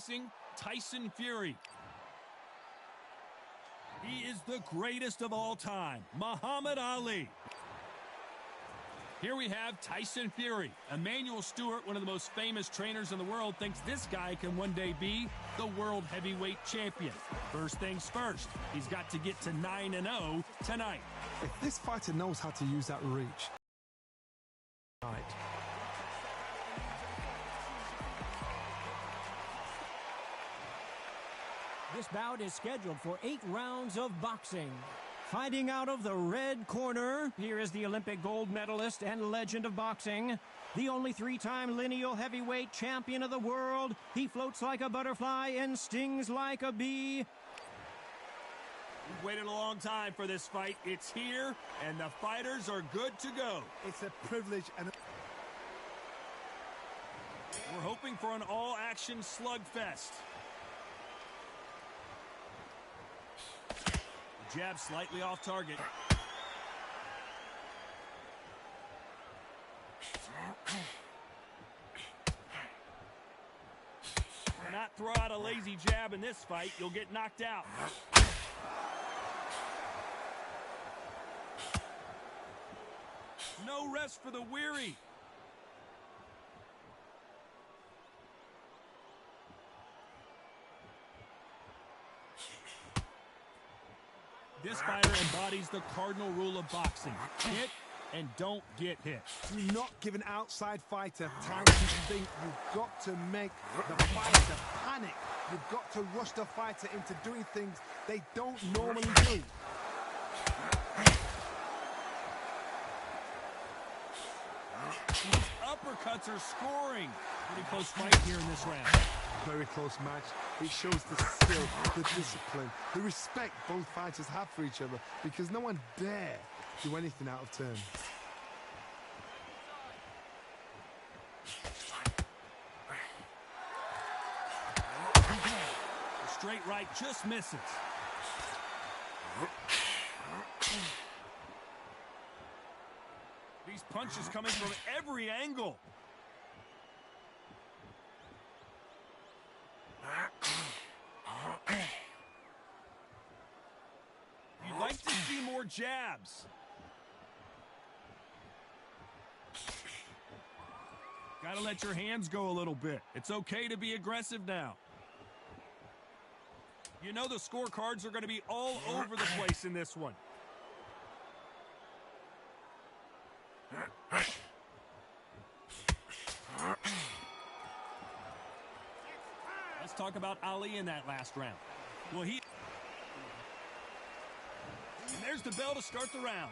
boxing, Tyson Fury. He is the greatest of all time, Muhammad Ali. Here we have Tyson Fury. Emmanuel Stewart, one of the most famous trainers in the world, thinks this guy can one day be the world heavyweight champion. First things first, he's got to get to 9-0 tonight. If this fighter knows how to use that reach, right. This bout is scheduled for 8 rounds of boxing. Fighting out of the red corner, here is the Olympic gold medalist and legend of boxing, the only 3-time lineal heavyweight champion of the world. He floats like a butterfly and stings like a bee. We've waited a long time for this fight. It's here, and the fighters are good to go. It's a privilege and We're hoping for an all-action slugfest. Jab slightly off target. Do not throw out a lazy jab in this fight. You'll get knocked out. No rest for the weary. This fighter embodies the cardinal rule of boxing. Hit and don't get hit. do not give an outside fighter time to think. You've got to make the fighter panic. You've got to rush the fighter into doing things they don't normally do. These uppercuts are scoring. Pretty close fight here in this round. Very close match. It shows the skill, the discipline, the respect both fighters have for each other, because no one dare do anything out of turn. The straight right just misses. These punches coming from every angle. You'd like to see more jabs. Gotta let your hands go a little bit. It's okay to be aggressive now. You know the scorecards are going to be all over the place in this one. Let's talk about Ali in that last round. Well, and there's the bell to start the round.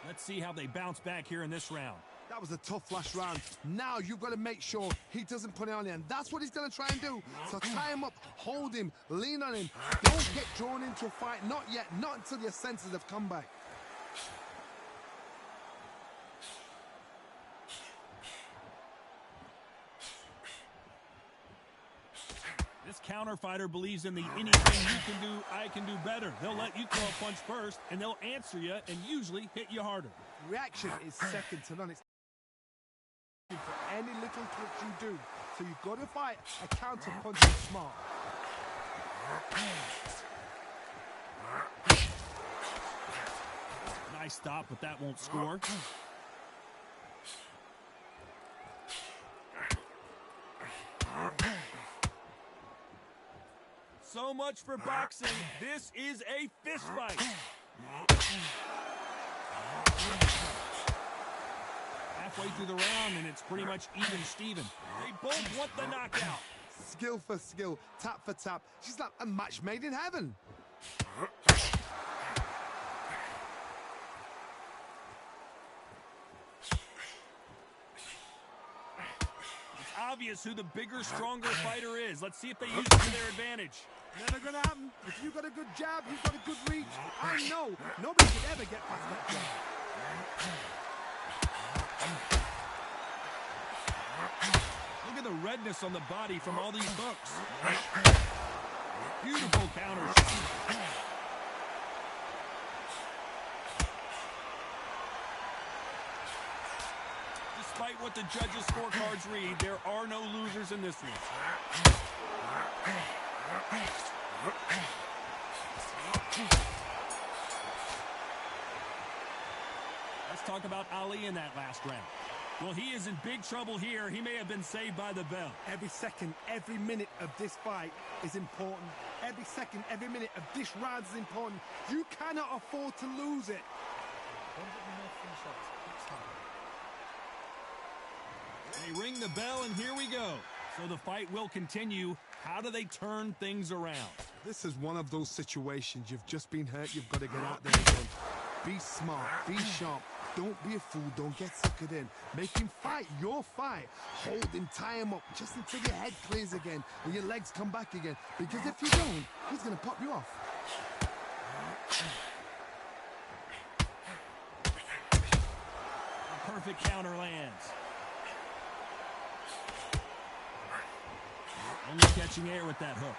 Let's see how they bounce back here in this round. That was a tough last round. Now you've got to make sure he doesn't put it on you, and that's what he's going to try and do. So tie him up, hold him, lean on him. Don't get drawn into a fight. Not yet. Not until your senses have come back. This counter fighter believes in the anything you can do, I can do better. They'll let you throw a punch first, and they'll answer you and usually hit you harder. Reaction is second to none. It's for any little twitch you do. So you've got to fight a counter punch smart. Nice stop, but that won't score. So much for boxing. This is a fist fight. Halfway through the round, and it's pretty much even Steven. They both want the knockout. Skill for skill, tap for tap. She's like a match made in heaven. It's obvious who the bigger, stronger fighter is. Let's see if they use it to their advantage. Never gonna happen. If you've got a good jab, you've got a good reach. I know nobody could ever get past that jab. Look at the redness on the body from all these hooks. Beautiful counter. Despite what the judges' scorecards read, there are no losers in this one. talk about Ali in that last round. Well, he is in big trouble here. He may have been saved by the bell. Every second, every minute of this fight is important. Every second, every minute of this round is important. You cannot afford to lose it. They ring the bell, and here we go. So the fight will continue. How do they turn things around? This is one of those situations. You've just been hurt. You've got to get out there again. Be smart. Be sharp. Don't be a fool. Don't get suckered in. Make him fight your fight. Hold him, tie him up just until your head clears again and your legs come back again. Because if you don't, he's going to pop you off. A perfect counter lands. Only catching air with that hook.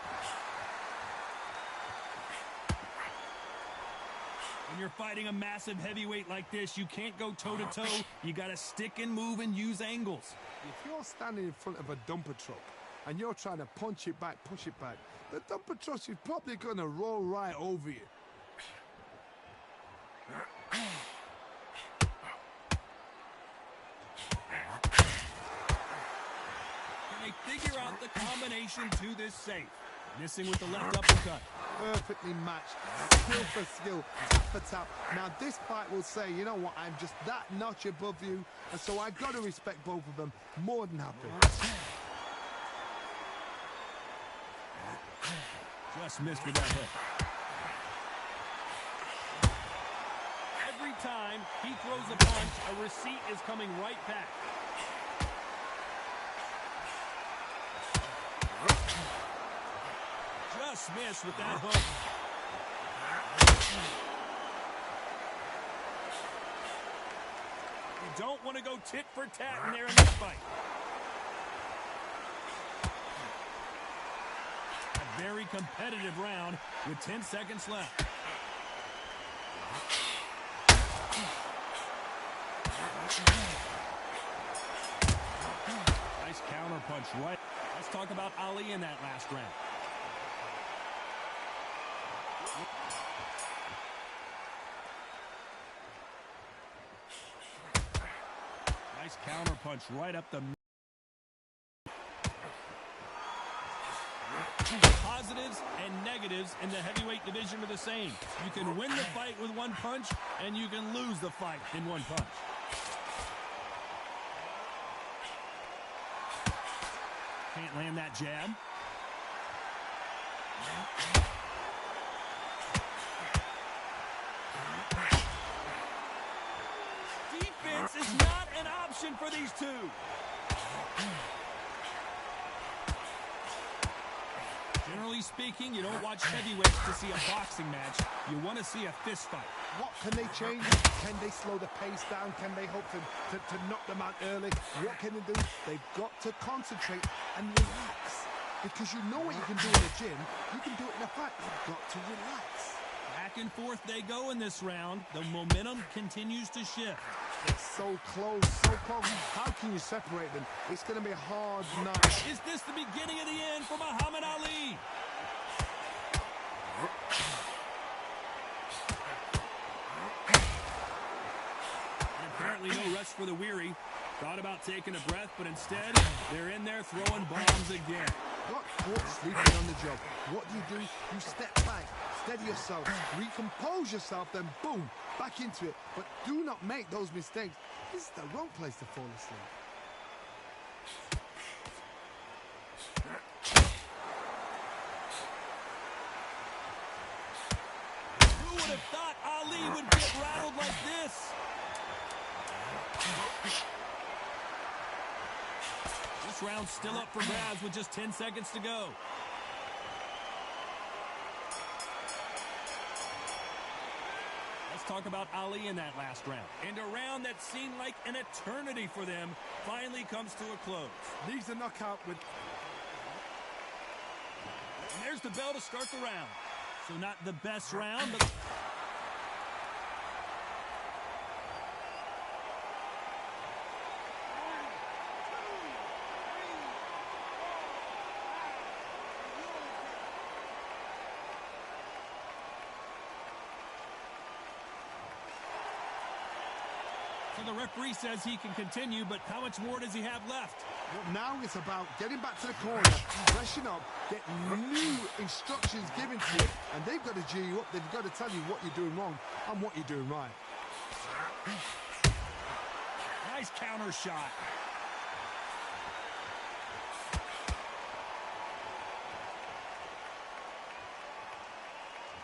When you're fighting a massive heavyweight like this, you can't go toe-to-toe. You got to stick and move and use angles. If you're standing in front of a dumper truck and you're trying to punch it back, push it back, the dumper truck is probably going to roll right over you. Can they figure out the combination to this safe? Missing with the left uppercut. Perfectly matched, skill for skill, tap for tap. Now this fight will say, you know what, I'm just that notch above you, and so I got to respect both of them. More than happy. Just missed with that hook. Every time he throws a punch, a receipt is coming right back. Just missed with that hook. You don't want to go tit for tat in there in this fight. A very competitive round with 10 seconds left. Nice counter punch right. Let's talk about Ali in that last round. Nice counter punch right up the... Positives and negatives in the heavyweight division are the same. You can win the fight with one punch, and you can lose the fight in one punch. Can't land that jab. Defense is not an option for these two. Generally speaking, you don't watch heavyweights to see a boxing match. You want to see a fist fight. What can they change? Can they slow the pace down? Can they hope to knock them out early? What can they do? They've got to concentrate and relax. Because you know what you can do in the gym. You can do it in a fight. You've got to relax. Back and forth they go in this round. The momentum continues to shift. It's so close, so close. How can you separate them? It's going to be a hard night. Is this the beginning of the end for Muhammad Ali? And apparently no rest for the weary. Thought about taking a breath, but instead, they're in there throwing bombs again. Got caught sleeping on the job. What do? You step back, steady yourself, recompose yourself, then boom, back into it. But do not make those mistakes. This is the wrong place to fall asleep. Who would have thought Ali would get rattled like this? This round's still up for grabs with just 10 seconds to go. Let's talk about Ali in that last round. And a round that seemed like an eternity for them finally comes to a close. Needs a knockout with... And there's the bell to start the round. So not the best round, but... So the referee says he can continue, but how much more does he have left? Well, now it's about getting back to the corner, freshen up, get new instructions given to you, and they've got to G you up. They've got to tell you what you're doing wrong and what you're doing right. Nice counter shot.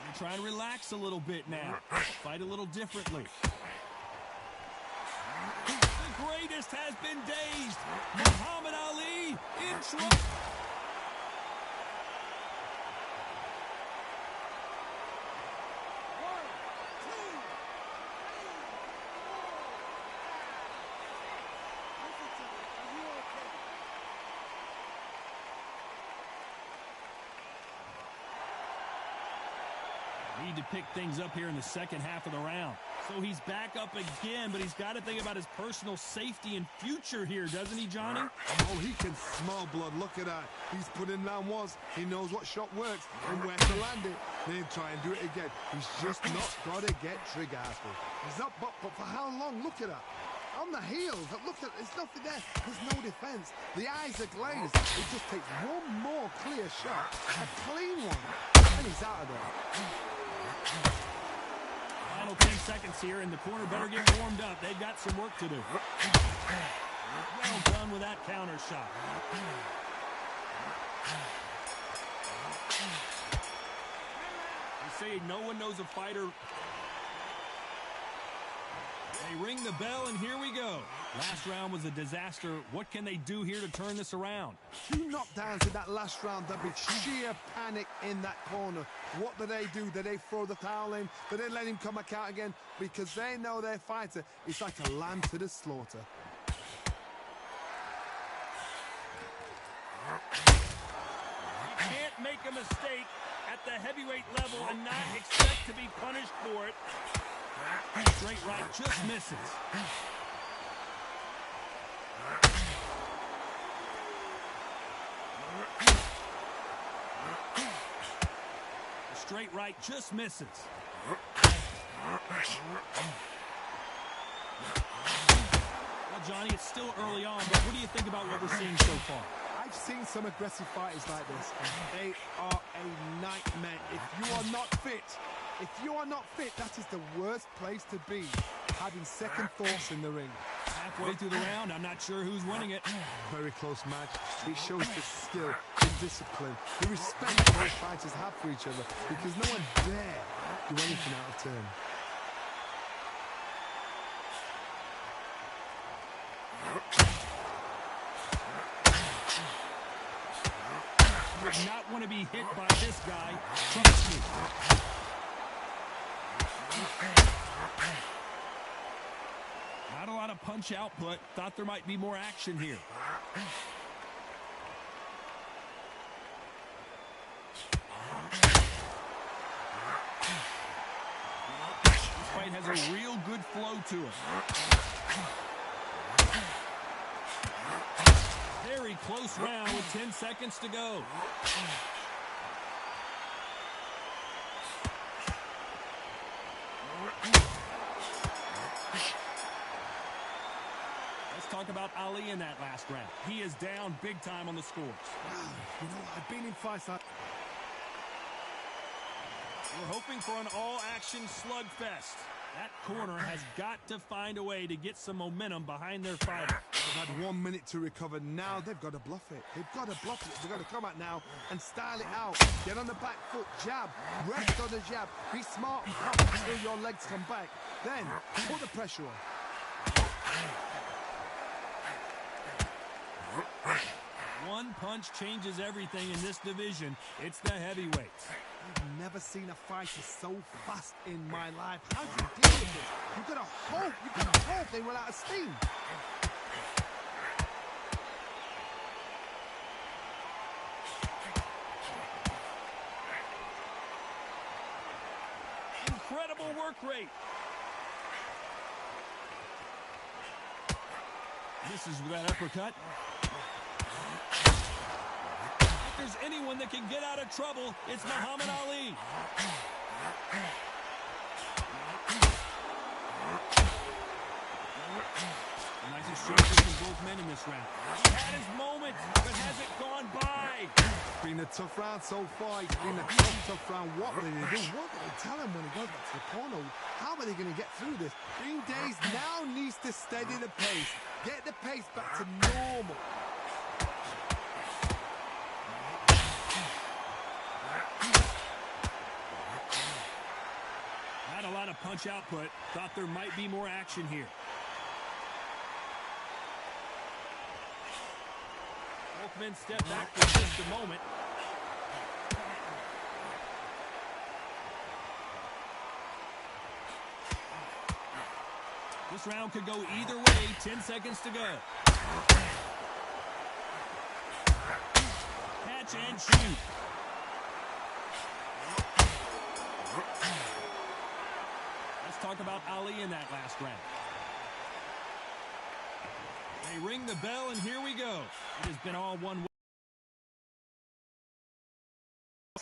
You're trying to relax a little bit now. Fight a little differently. The greatest has been dazed. Muhammad Ali in trouble. Need to pick things up here in the second half of the round. So he's back up again, but he's got to think about his personal safety and future here, doesn't he, Johnny? Oh, he can smell blood. Look at that. He's put in round once. He knows what shot works and where to land it. Then try and do it again. He's just not got to get trigger happy. He's up, but for how long? Look at that. On the heels, look at, there's nothing there. There's no defense. The eyes are glazed. It just takes one more clear shot, a clean one, and he's out of there. Final 10 seconds here, and the corner better get warmed up. They've got some work to do. Well done with that counter shot. They say no one knows a fighter. They ring the bell, and here we go. Last round was a disaster. What can they do here to turn this around? 2 knockdowns in that last round. There'll be sheer panic in that corner. What do? Do they throw the towel in? Do they let him come back out again? Because they know their fighter is like a lamb to the slaughter. You can't make a mistake at the heavyweight level and not expect to be punished for it. Straight right just misses. Straight right just misses. Well, Johnny, it's still early on, but what do you think about what we're seeing so far? I've seen some aggressive fighters like this. They are a nightmare. If you are not fit, that is the worst place to be, having second thoughts in the ring. Halfway through the round, I'm not sure who's winning it. Very close match. It shows the skill, the discipline, the respect both fighters have for each other, because no one dare do anything out of turn. You would not want to be hit by this guy. Trust me. Not a lot of punch output. Thought there might be more action here. This fight has a real good flow to it. Very close round with 10 seconds to go. Let's talk about Ali in that last round. He is down big time on the scores. You know, I've been in fights like... We're hoping for an all-action slugfest. That corner has got to find a way to get some momentum behind their fighter. They've had 1 minute to recover. Now they've got to bluff it. They've got to bluff it. They've got to come out now and style it out. Get on the back foot, jab, rest on the jab. Be smart and pop until your legs come back. Then put the pressure on. One punch changes everything in this division. It's the heavyweights. I've never seen a fighter so fast in my life. How do you deal with this? You've got to hope they run out of steam. Incredible work rate. Misses with that uppercut. If there's anyone that can get out of trouble, it's Muhammad Ali. strength from both men in this round. He had his moments, but has it gone by? It's been a tough round so far. It's been a tough round. What will they do? What will they tell him when he goes back to the corner? How are they going to get through this? Green Days now needs to steady the pace. Get the pace back to normal. Not a lot of punch output. Thought there might be more action here. Both men step back for just a moment. This round could go either way. 10 seconds to go. Catch and shoot. Let's talk about Ali in that last round. They ring the bell, and here we go. It has been all one way.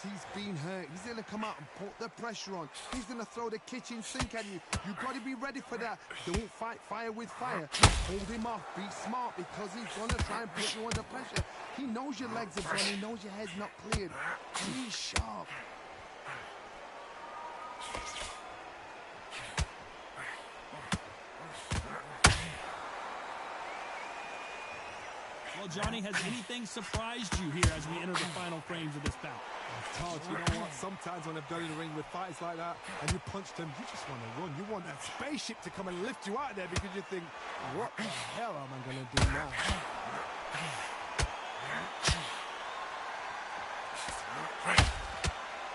He's been hurt. He's going to come out and put the pressure on. He's going to throw the kitchen sink at you. You've got to be ready for that. Don't fight fire with fire. Hold him off. Be smart because he's going to try and put you under pressure. He knows your legs are gone. He knows your head's not cleared. Be sharp. Well, Johnny, has anything surprised you here as we enter the final frames of this bout? Todd, you know what? Sometimes when I've done in the ring with fighters like that and you punched him, you just want to run. You want that spaceship to come and lift you out of there because you think, what the hell am I going to do now?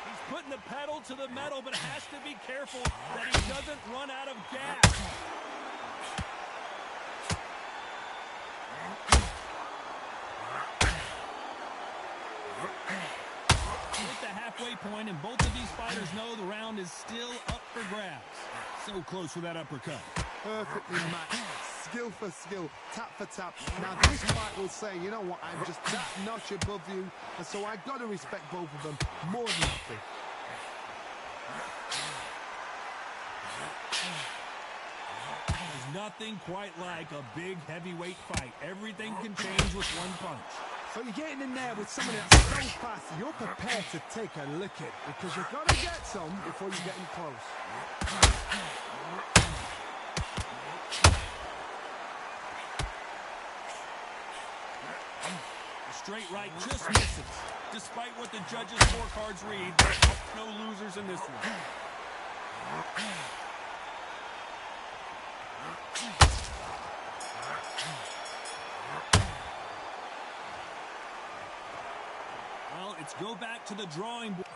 He's putting the pedal to the metal, but has to be careful that he doesn't run out of gas. Halfway point, and both of these fighters know the round is still up for grabs. So close with that uppercut. Perfectly matched. Skill for skill, tap for tap. Now this fight will say, you know what, I'm just that notch above you, and so I got to respect both of them more than nothing. There's nothing quite like a big heavyweight fight. Everything can change with one punch. So you're getting in there with someone that's so fast, you're prepared to take a licking because you've got to get some before you get in close. The straight right just misses. Despite what the judges' scorecards read, there are no losers in this one. Well, it's go back to the drawing board.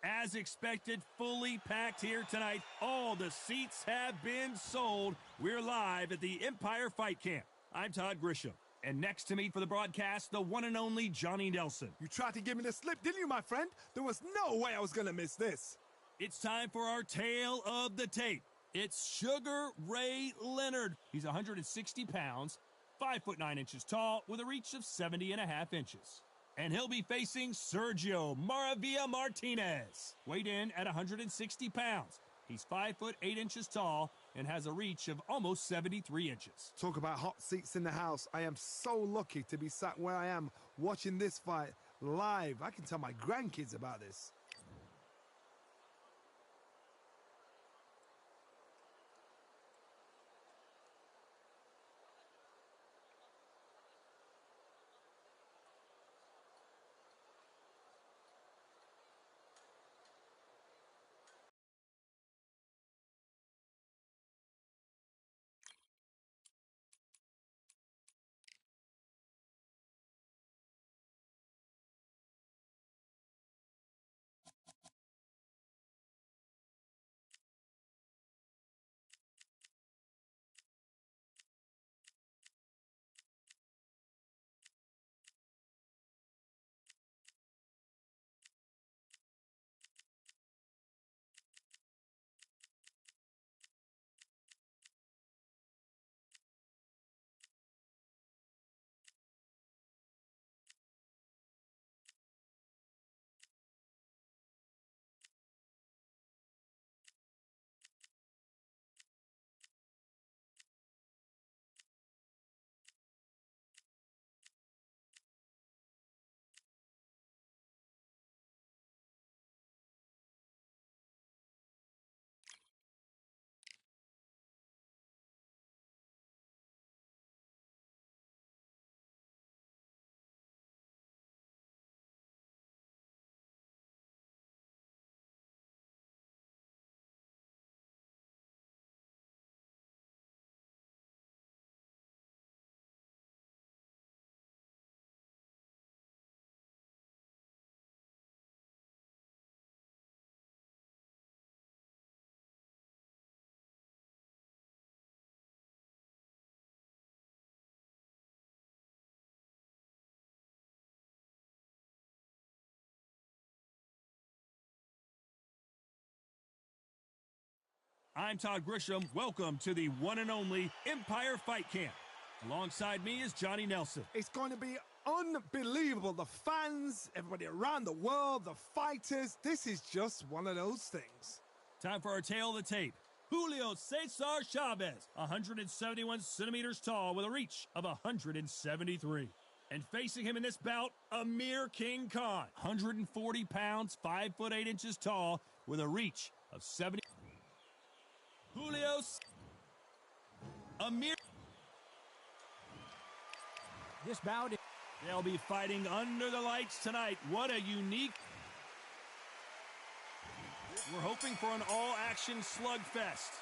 As expected, fully packed here tonight. All the seats have been sold. We're live at the Empire Fight Camp. I'm Todd Grisham. And next to me for the broadcast, the one and only Johnny Nelson. You tried to give me the slip, didn't you, my friend? There was no way I was going to miss this. It's time for our tale of the tape. It's Sugar Ray Leonard. He's 160 pounds, 5'9" tall, with a reach of 70.5 inches. And he'll be facing Sergio Maravilla Martinez, weighed in at 160 pounds. He's 5'8" tall and has a reach of almost 73 inches. Talk about hot seats in the house. I am so lucky to be sat where I am watching this fight live. I can tell my grandkids about this. I'm Todd Grisham. Welcome to the one and only Empire Fight Camp. Alongside me is Johnny Nelson. It's going to be unbelievable. The fans, everybody around the world, the fighters. This is just one of those things. Time for our tale of the tape. Julio Cesar Chavez, 171 centimeters tall with a reach of 173. And facing him in this bout, Amir King Khan, 140 pounds, 5'8" tall with a reach of 70. Julio Amir. This bout, They'll be fighting under the lights tonight. What a unique. We're hoping for an all-action slugfest.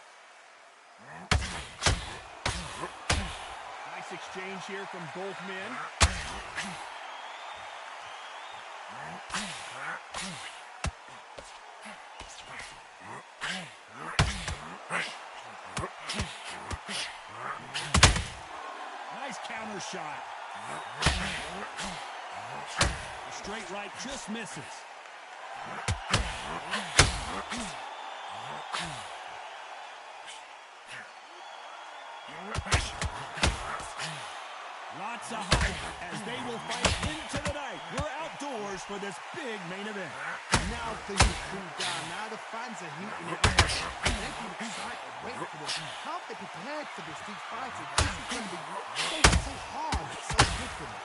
Nice exchange here from both men. Nice counter shot. The straight right just misses. Lots of hype as they will fight into the night. We're outdoors for this big main event. Now things cool down. Now the fans are heating it. They've been excited, waiting for this. How have they prepared for this? These fighters, this is going to be so hard, so different.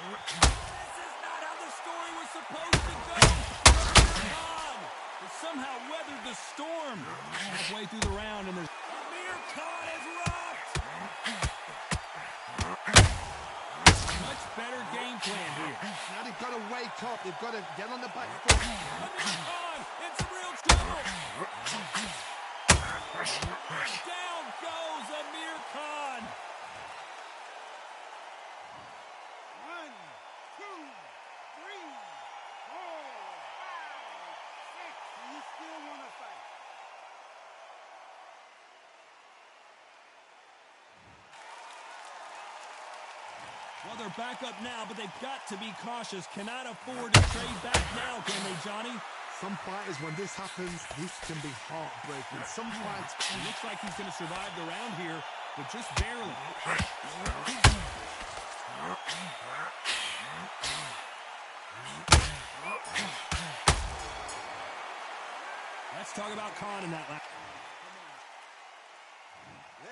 This is not how the story was supposed to go. Khan has somehow weathered the storm. Halfway through the round, and there's Amir Khan is rocked. Much better game plan here. Now they've got to wake up. They've got to get on the back foot. Amir Khan in some real trouble. Down goes Amir Khan. 1, 2, 3, 4. Well, they're back up now, but they've got to be cautious. Cannot afford to trade back now, can they, Johnny? Some fighters, when this happens, this can be heartbreaking. Some fights... It looks like he's going to survive the round here, but just barely. Let's talk about Khan in that last.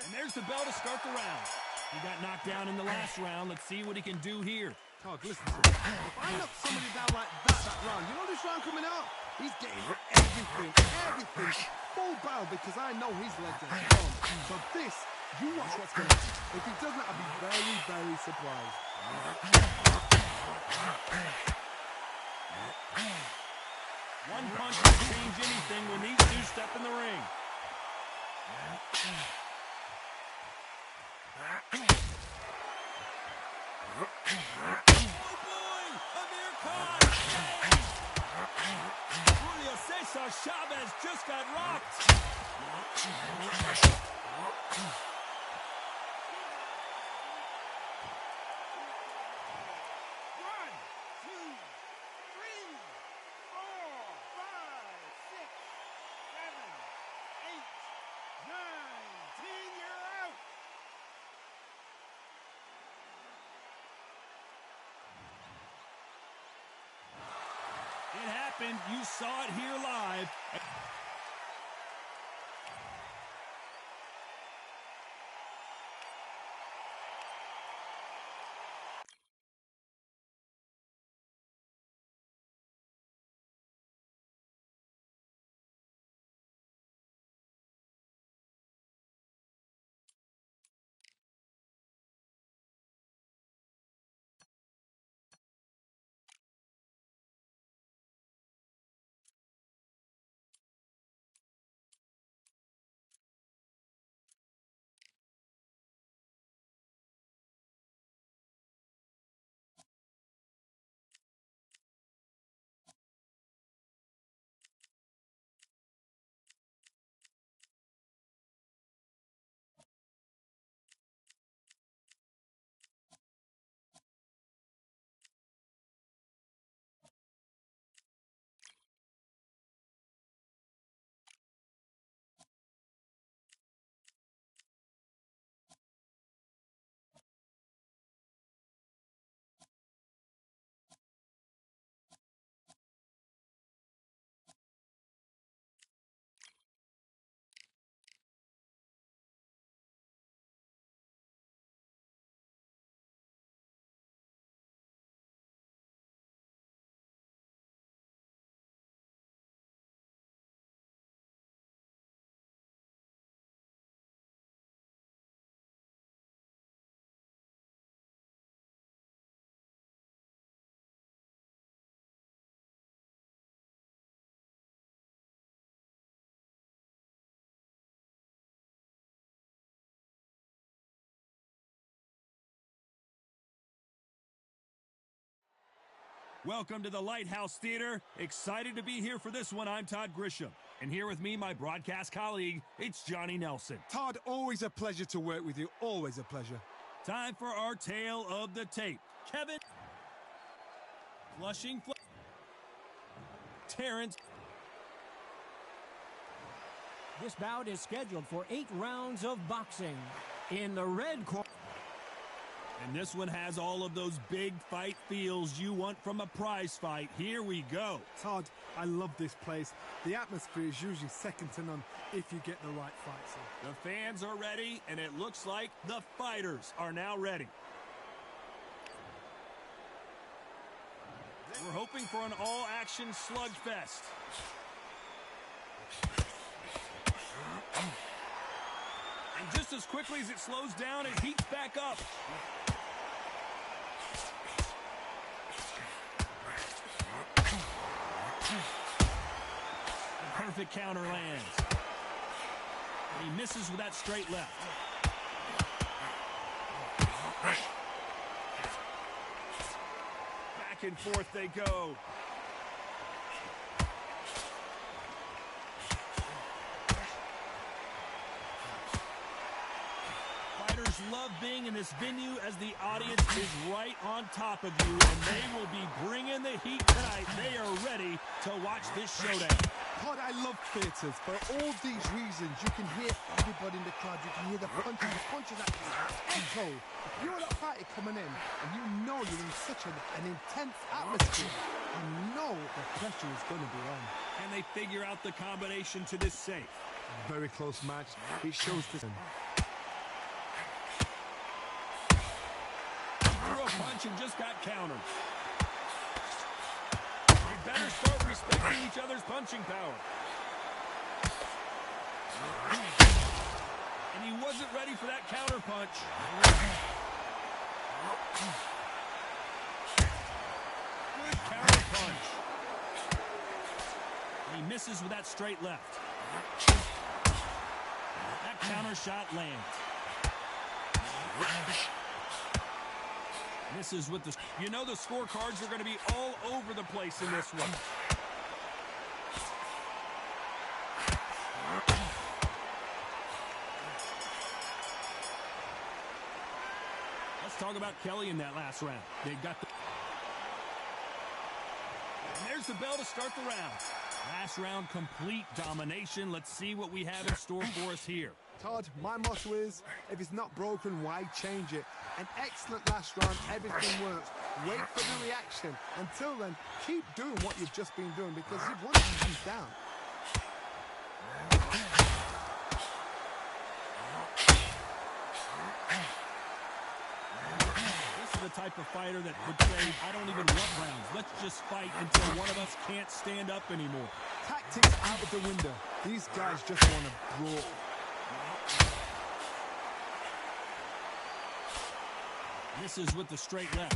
And there's the bell to start the round. He got knocked down in the last round. Let's see what he can do here. Todd, listen to me. If I knock somebody down like that round, you know this round coming out? He's getting everything, full barrel, because I know his legs are strong. So this, you watch what's going to happen. If he doesn't, I'll be very, very surprised. One punch can change anything when these two step in the ring. Oh boy! Amir Khan! Julio Cesar Chavez just got rocked. 10, you're out. It happened. You saw it here live. Welcome to the Lighthouse Theater. Excited to be here for this one. I'm Todd Grisham. And here with me, my broadcast colleague, it's Johnny Nelson. Todd, always a pleasure to work with you. Always a pleasure. Time for our tale of the tape. Kevin. Flushing. Terrence. This bout is scheduled for 8 rounds of boxing. In the red corner. And this one has all of those big fight feels you want from a prize fight. Here we go. Todd, I love this place. The atmosphere is usually second to none if you get the right fights in. The fans are ready, and it looks like the fighters are now ready. We're hoping for an all-action slugfest. And just as quickly as it slows down, it heats back up. The perfect counter lands. And he misses with that straight left. Back and forth they go. Fighters love being in this venue as the audience is right on top of you, and they will be bringing the heat tonight. They are ready to watch this showdown. God, I love theatres. For all these reasons, you can hear everybody in the crowd. You can hear the punches actually echo. If you're that fighter coming in and you know you're in such an intense atmosphere, you know the pressure is going to be on. And they figure out the combination to this safe. Very close match. It shows this. Threw a punch and just got countered. They better start respecting each other's punching power. And he wasn't ready for that counter punch. Good counter punch. And he misses with that straight left. That counter shot lands. Misses with the... You know the scorecards are going to be all over the place in this one. Let's talk about Kelly in that last round. They got the... And there's the bell to start the round. Last round, complete domination. Let's see what we have in store for us here. Todd, my motto is, if it's not broken, why change it? An excellent last round, everything works. Wait for the reaction. Until then, keep doing what you've just been doing because you've won these down. This is the type of fighter that would say, I don't even want rounds. Let's just fight until one of us can't stand up anymore. Tactics out of the window. These guys just want to brawl. Misses with the straight left.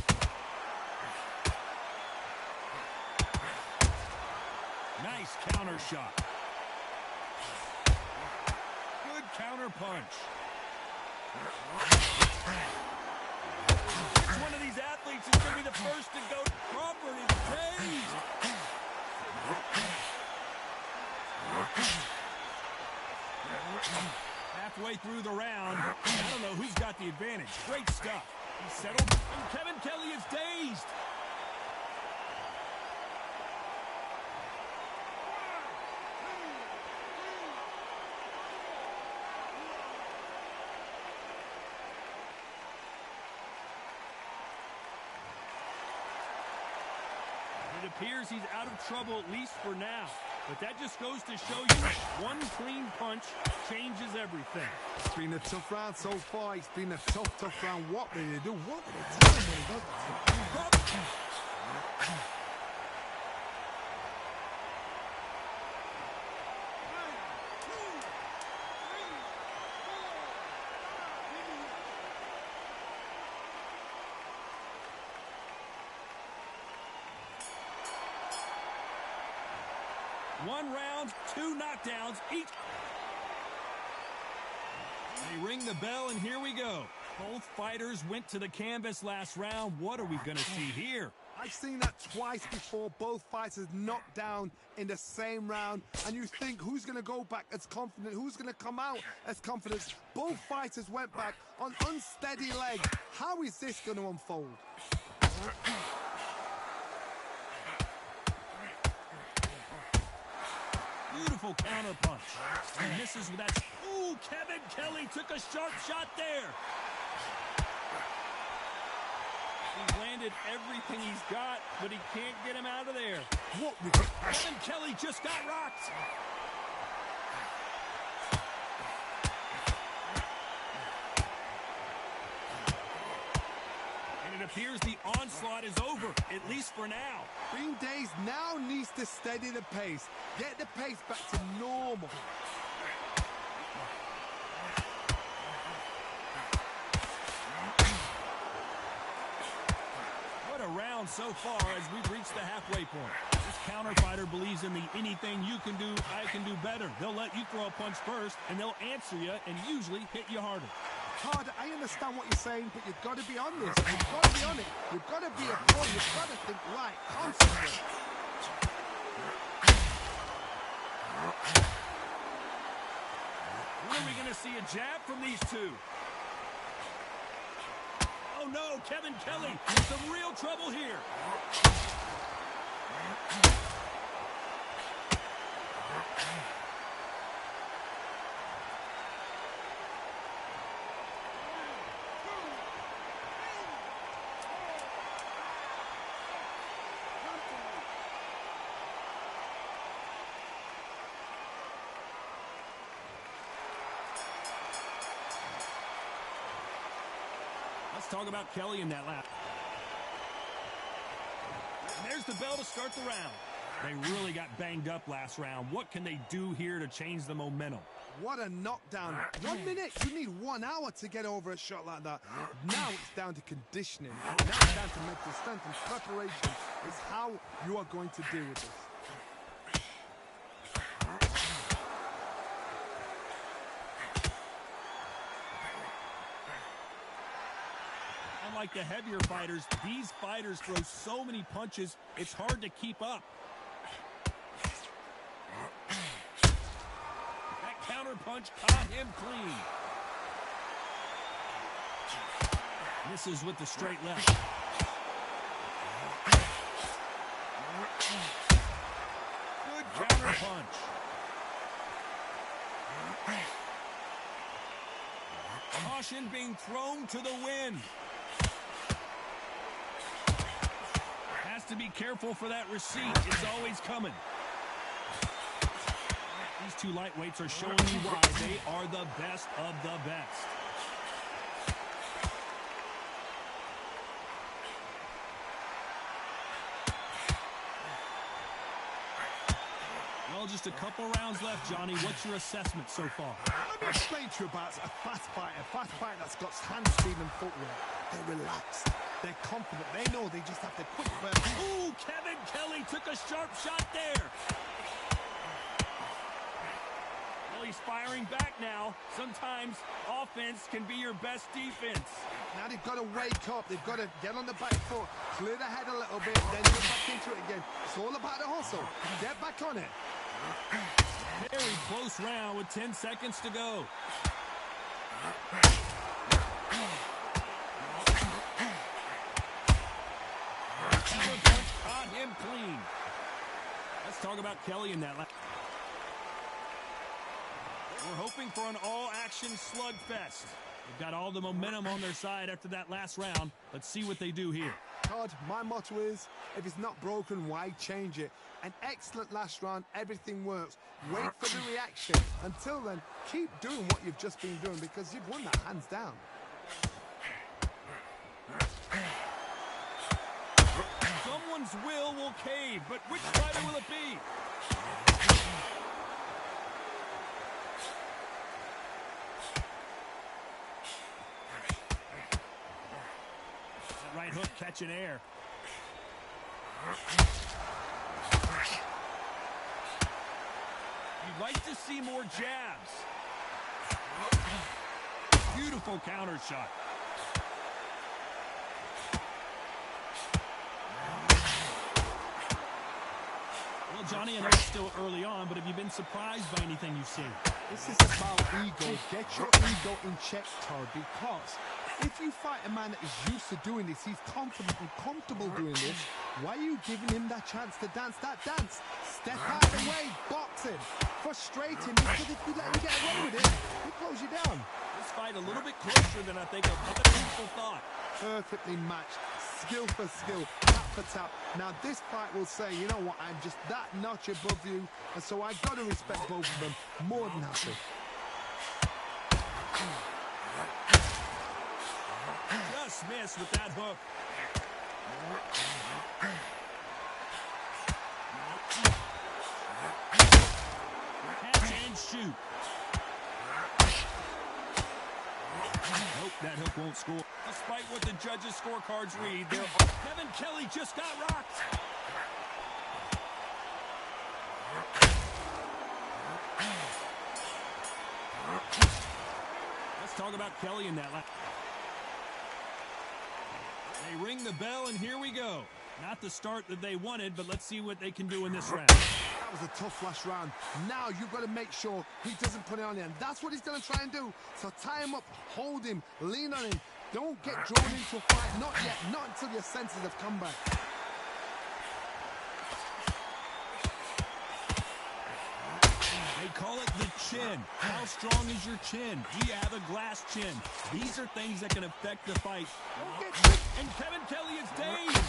Nice counter shot. Good counter punch. Which one of these athletes is going to be the first to go? Crawford is dazed. Halfway through the round, I don't know who's got the advantage. Great stuff. He's settled, and Kevin Kelly is dazed. It appears he's out of trouble, at least for now. But that just goes to show you one clean punch changes everything. It's been a tough round so far. It's been a tough round. What will they do? What will they tell him when he does that? One round, 2 knockdowns each. They ring the bell, and here we go. Both fighters went to the canvas last round. What are we going to see here? I've seen that twice before. Both fighters knocked down in the same round. And you think, who's going to go back as confident? Who's going to come out as confident? Both fighters went back on unsteady legs. How is this going to unfold? Beautiful counter punch. He misses with that. Ooh, Kevin Kelly took a sharp shot there. He's landed everything he's got, but he can't get him out of there. What? Kevin Kelly just got rocked. And it appears the onslaught is over, at least for now. Green Days now needs to steady the pace. Get the pace back to normal. What a round so far as we've reached the halfway point. This counter fighter believes in the anything you can do, I can do better. They'll let you throw a punch first, and they'll answer you and usually hit you harder. Todd, I understand what you're saying, but you've got to be on this. You've got to be on it. You've got to be a pro. You've got to think right, concentrate. When are we going to see a jab from these two? Oh, no, Kevin Kelly in some real trouble here. Let's talk about Kelly in that lap. And there's the bell to start the round. They really got banged up last round. What can they do here to change the momentum? What a knockdown. 1 minute. You need 1 hour to get over a shot like that. Now it's down to conditioning. Now it's down to mental strength and preparation. It's how you are going to deal with this. Unlike the heavier fighters, these fighters throw so many punches, it's hard to keep up. That counter punch caught him clean. Misses with the straight left. Good counter punch. Caution being thrown to the wind. Has to be careful for that receipt. It's always coming. These two lightweights are showing you why they are the best of the best. Well, just a couple rounds left, Johnny. What's your assessment so far? Let me explain to you about a fast fighter that's got hand speed and footwork. They're relaxed. They're confident. They know they just have to quick burn. Ooh, Kevin Kelly took a sharp shot there. Well, he's firing back now. Sometimes offense can be your best defense. Now they've got to wake up. They've got to get on the back foot, clear the head a little bit, then get back into it again. It's all about the hustle. Get back on it. Very close round with 10 seconds to go. Caught him clean. Let's talk about Kelly in that lap. We're hoping for an all-action slugfest. They've got all the momentum on their side after that last round. Let's see what they do here. Todd, my motto is, if it's not broken, why change it? An excellent last round, everything works. Wait for the reaction. Until then, keep doing what you've just been doing because you've won that hands down. Someone's will cave, but which fighter will it be? That right hook catching air. You'd like to see more jabs. Beautiful counter shot. Well, Johnny, I know it's still early on, but have you been surprised by anything you've seen? This is about ego. Get your ego in check, Todd, because if you fight a man that is used to doing this, he's confident and comfortable doing this, why are you giving him that chance to dance that dance? Step out of the way, boxing. Frustrating, because if you let him get away with it, he'll close you down. This fight a little bit closer than I think other people thought. Perfectly matched, skill for skill, tap for tap. Now this fight will say, you know what, I'm just that notch above you, and so I've got to respect both of them. More than happy. Just missed with that hook. Catch and shoot. Nope, that hook won't score. Despite what the judges' scorecards read, Kevin Kelly just got rocked. Let's talk about Kelly in that lap. They ring the bell, and here we go. Not the start that they wanted, but let's see what they can do in this round. That was a tough last round. Now you've got to make sure he doesn't put it on you, and that's what he's going to try and do. So tie him up, hold him, lean on him, Don't get drawn into a fight. Not yet. Not until your senses have come back. They call it the chin. How strong is your chin? Do you have a glass chin? These are things that can affect the fight. Don't get tricked. And Kevin Kelly is dazed.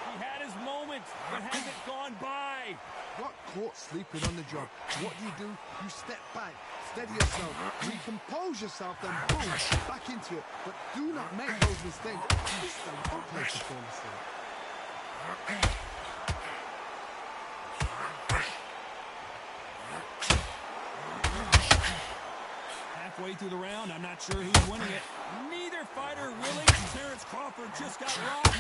He had his moment, but hasn't gone by. Got caught sleeping on the job. What do? You step back, steady yourself, recompose yourself, then boom, back into it. But do not make those mistakes. This is a good place to fall asleep. Halfway through the round, I'm not sure who's winning it. Neither fighter willing. Terrence Crawford just got rocked.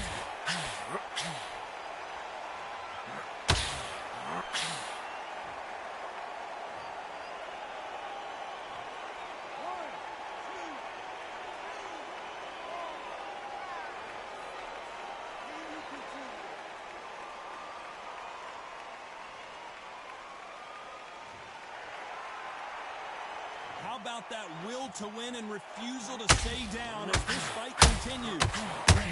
How about that will to win and refusal to stay down as this fight continues?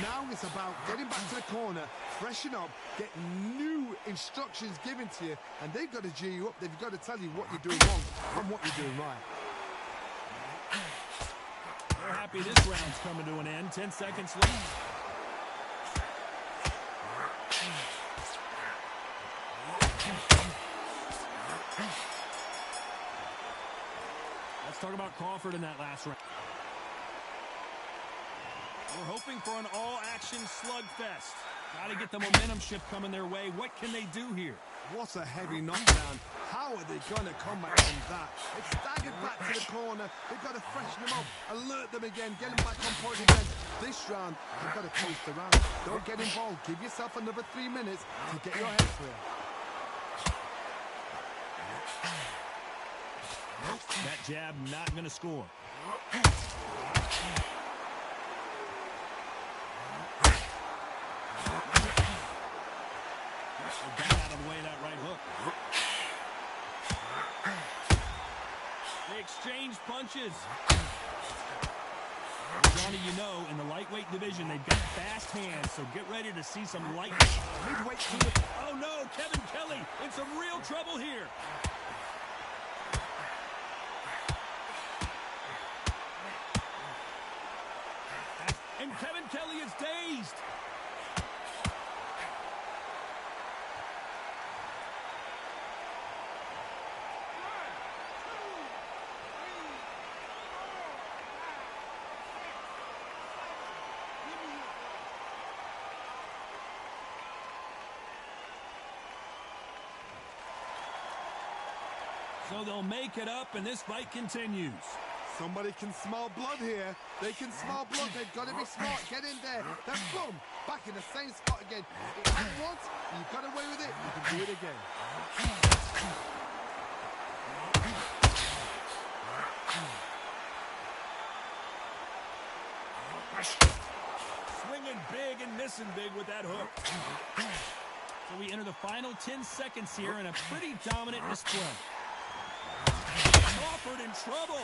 Now it's about getting back to the corner, freshen up, get new instructions given to you, and they've got to G you up. They've got to tell you what you're doing wrong and what you're doing right. They're happy this round's coming to an end. 10 seconds left. Let's talk about Crawford in that last round. We're hoping for an all-action slugfest. Got to get the momentum shift coming their way. What can they do here? What a heavy knockdown. How are they going to come back from that? It's staggered back to the corner. They've got to freshen them up, alert them again, get them back on point again. This round, you've got to toast the round. Don't get involved. Give yourself another 3 minutes to get your head clear. That jab not going to score. Got out of the way of that right hook. They exchange punches. Johnny, you know, in the lightweight division, they've got fast hands, so get ready to see some lightning. Midweight to the... Oh, no, Kevin Kelly in some real trouble here. And Kevin Kelly is dazed. So they'll make it up, and this fight continues. Somebody can smell blood here. They can smell blood. They've got to be smart. Get in there. Then boom, back in the same spot again. If you want, you got away with it. You can do it again. Swinging big and missing big with that hook. So we enter the final 10 seconds here in a pretty dominant display. Crawford in trouble.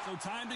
So time to...